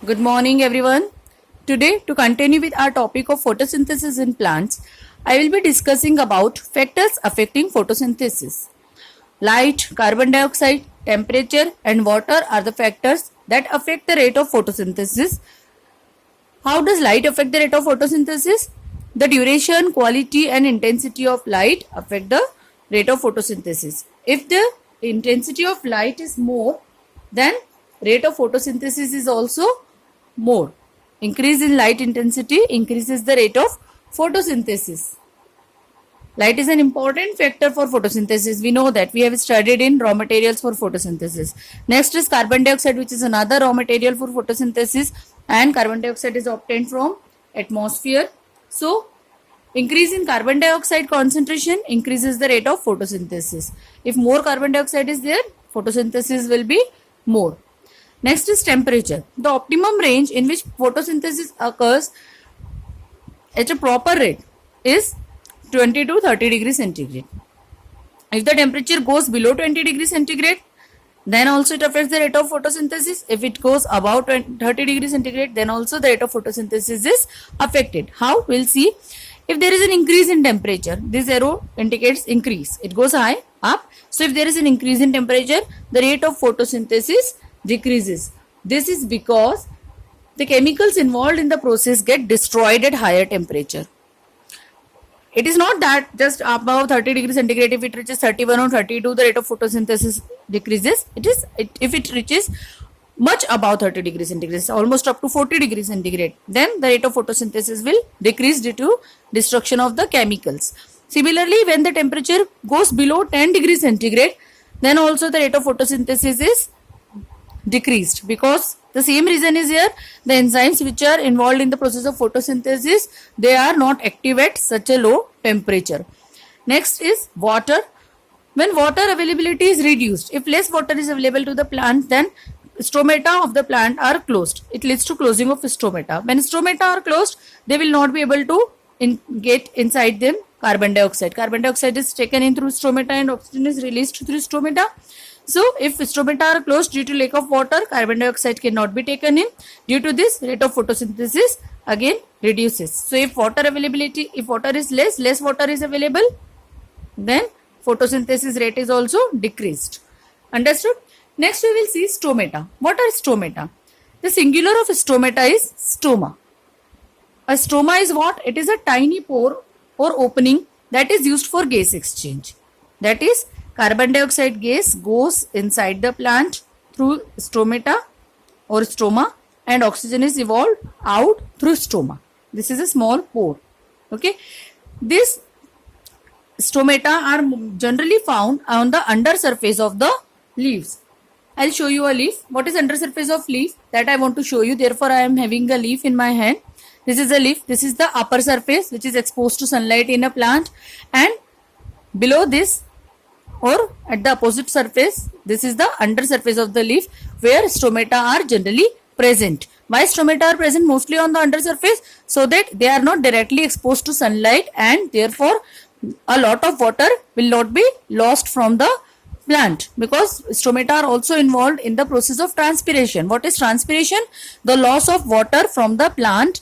Good morning, everyone. Today, to continue with our topic of photosynthesis in plants, I will be discussing about factors affecting photosynthesis. Light, carbon dioxide, temperature, and water are the factors that affect the rate of photosynthesis. How does light affect the rate of photosynthesis? The duration, quality, and intensity of light affect the rate of photosynthesis. If the intensity of light is more, then rate of photosynthesis is also more. Increase in light intensity increases the rate of photosynthesis. Light is an important factor for photosynthesis. We know that we have studied in raw materials for photosynthesis. Next is carbon dioxide, which is another raw material for photosynthesis, and carbon dioxide is obtained from atmosphere. So, increase in carbon dioxide concentration increases the rate of photosynthesis. If more carbon dioxide is there, photosynthesis will be more. Next is temperature. The optimum range in which photosynthesis occurs at a proper rate is 20 to 30 degrees centigrade. If the temperature goes below 20 degrees centigrade, then also it affects the rate of photosynthesis. If it goes above 30 degrees centigrade, then also the rate of photosynthesis is affected. How? We'll see. If there is an increase in temperature, this arrow indicates increase. It goes high, up. So if there is an increase in temperature, the rate of photosynthesis decreases. This is because the chemicals involved in the process get destroyed at higher temperature. It is not that just above 30 degrees centigrade, if it reaches 31 or 32, the rate of photosynthesis decreases. If it reaches much above 30 degrees centigrade, almost up to 40 degrees centigrade, then the rate of photosynthesis will decrease due to destruction of the chemicals. Similarly, when the temperature goes below 10 degrees centigrade, then also the rate of photosynthesis is decreased, because the same reason is here. The enzymes which are involved in the process of photosynthesis, they are not active at such a low temperature. Next is water. When water availability is reduced, if less water is available to the plant, then stomata of the plant are closed. It leads to closing of stomata. When stomata are closed, they will not be able to get inside them carbon dioxide. Carbon dioxide is taken in through stomata and oxygen is released through stomata. So, if stomata are closed due to lack of water, carbon dioxide cannot be taken in. Due to this, rate of photosynthesis again reduces. So, if water is less water is available, then photosynthesis rate is also decreased. Understood? Next, we will see stomata. What are stomata? The singular of stomata is stoma. A stoma is what? It is a tiny pore or opening that is used for gas exchange. That is, carbon dioxide gas goes inside the plant through stomata or stoma, and oxygen is evolved out through stoma. This is a small pore. Okay. These stomata are generally found on the under surface of the leaves. I'll show you a leaf. What is under surface of leaf? That I want to show you. Therefore, I am having a leaf in my hand. This is a leaf. This is the upper surface which is exposed to sunlight in a plant, and below this, or at the opposite surface, this is the under surface of the leaf where stomata are generally present. Why stomata are present mostly on the under surface? So that they are not directly exposed to sunlight, and therefore a lot of water will not be lost from the plant, because stomata are also involved in the process of transpiration. What is transpiration? The loss of water from the plant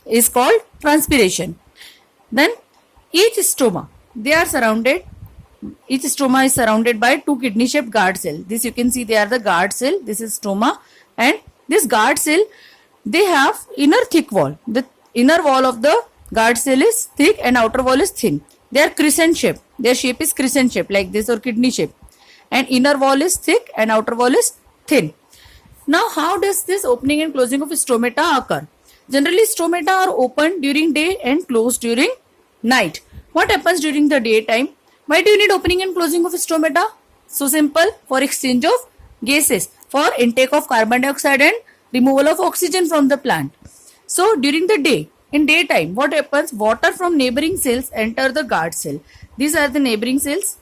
is called transpiration. Then each stoma is surrounded by two kidney shaped guard cells. This you can see, they are the guard cell. This is stoma, and this guard cell, they have inner thick wall. The inner wall of the guard cell is thick and outer wall is thin. They are crescent shape. Their shape is crescent shape like this, or kidney shape. And inner wall is thick and outer wall is thin. Now, how does this opening and closing of stomata occur? Generally, stomata are open during day and closed during night. What happens during the daytime? Why do you need opening and closing of stomata? So simple, for exchange of gases, for intake of carbon dioxide and removal of oxygen from the plant. So during the day, in daytime, what happens? Water from neighboring cells enter the guard cell. These are the neighboring cells.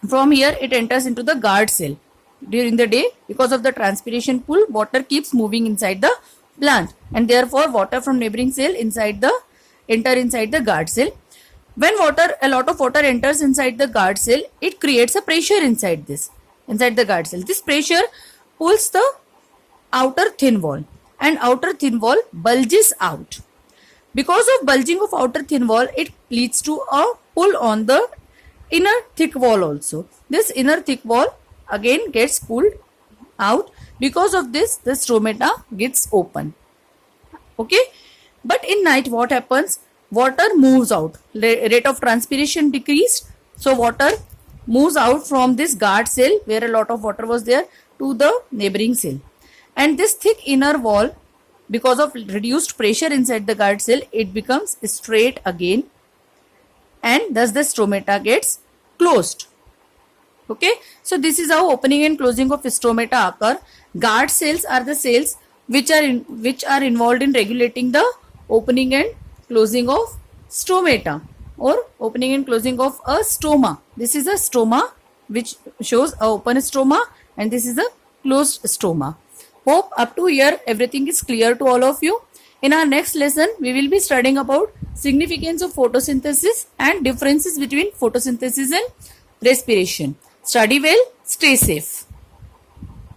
From here, it enters into the guard cell. During the day, because of the transpiration pool, water keeps moving inside the plant, and therefore water from neighboring cell enter inside the guard cell. When a lot of water enters inside the guard cell, it creates a pressure inside the guard cell. This pressure pulls the outer thin wall, and outer thin wall bulges out. Because of bulging of outer thin wall, it leads to a pull on the inner thick wall also. This inner thick wall again gets pulled out. Because of this, the stomata gets open. Okay, but in night what happens? Water moves out. Rate of transpiration decreased, so water moves out from this guard cell where a lot of water was there to the neighboring cell, and this thick inner wall, because of reduced pressure inside the guard cell, it becomes straight again, and thus the stomata gets closed. Okay, so this is how opening and closing of stomata occur. Guard cells are the cells which are involved in regulating the opening and closing of stomata, or opening and closing of a stoma. This is a stoma which shows a open stoma, and this is a closed stoma. Hope up to here everything is clear to all of you. In our next lesson, we will be studying about significance of photosynthesis and differences between photosynthesis and respiration. Study well, stay safe.